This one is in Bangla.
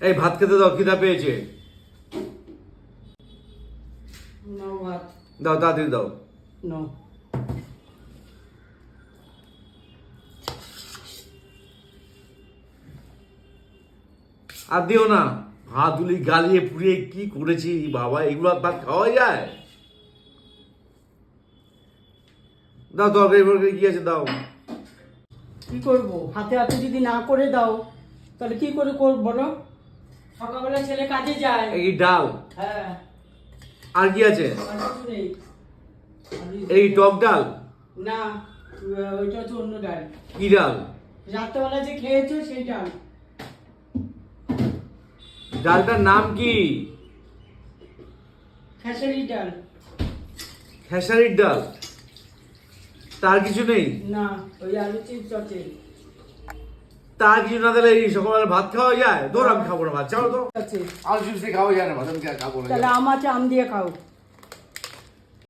এই ভাত খেতে দাও, খিদা পেয়েছে। নাও ভাত। দাও, তাড়াতাড়ি দাও। নাও। আর দিও না, হাতুলি গালিয়ে পুড়িয়ে কি করেছি বাবা, এগুলো আর ভাত খাওয়া যায়? দাও, তরকারি ফরকারি কি আছে দাও। কি করবো? হাতে হাতে যদি না করে দাও তাহলে কি করে করবো বলো? সকালবেলা ছেলে কাজে যায়। এই ডাল, হ্যাঁ। আর কি আছে? আর কিছু নেই। এই টক ডাল? না, ওইটা হচ্ছে অন্য ডাল। কি ডাল? রাত্রেবেলা যে খেয়েছো সেই ডাল। ডালটার নাম কি? খেসারির ডাল। খেসারির ডাল? তার কিছু নেই? না, ওই আলু চিপস আছে। তার কিছু না দিলে এই সকালবেলা ভাত খাওয়া যায়? ধর আমি খাবো না ভাত, চাও তো। আছে। আলু চিপস দিয়ে খাওয়া যায় না ভাত, আমি খাবো না। তাহলে আম আছে, আম দিয়ে খাও।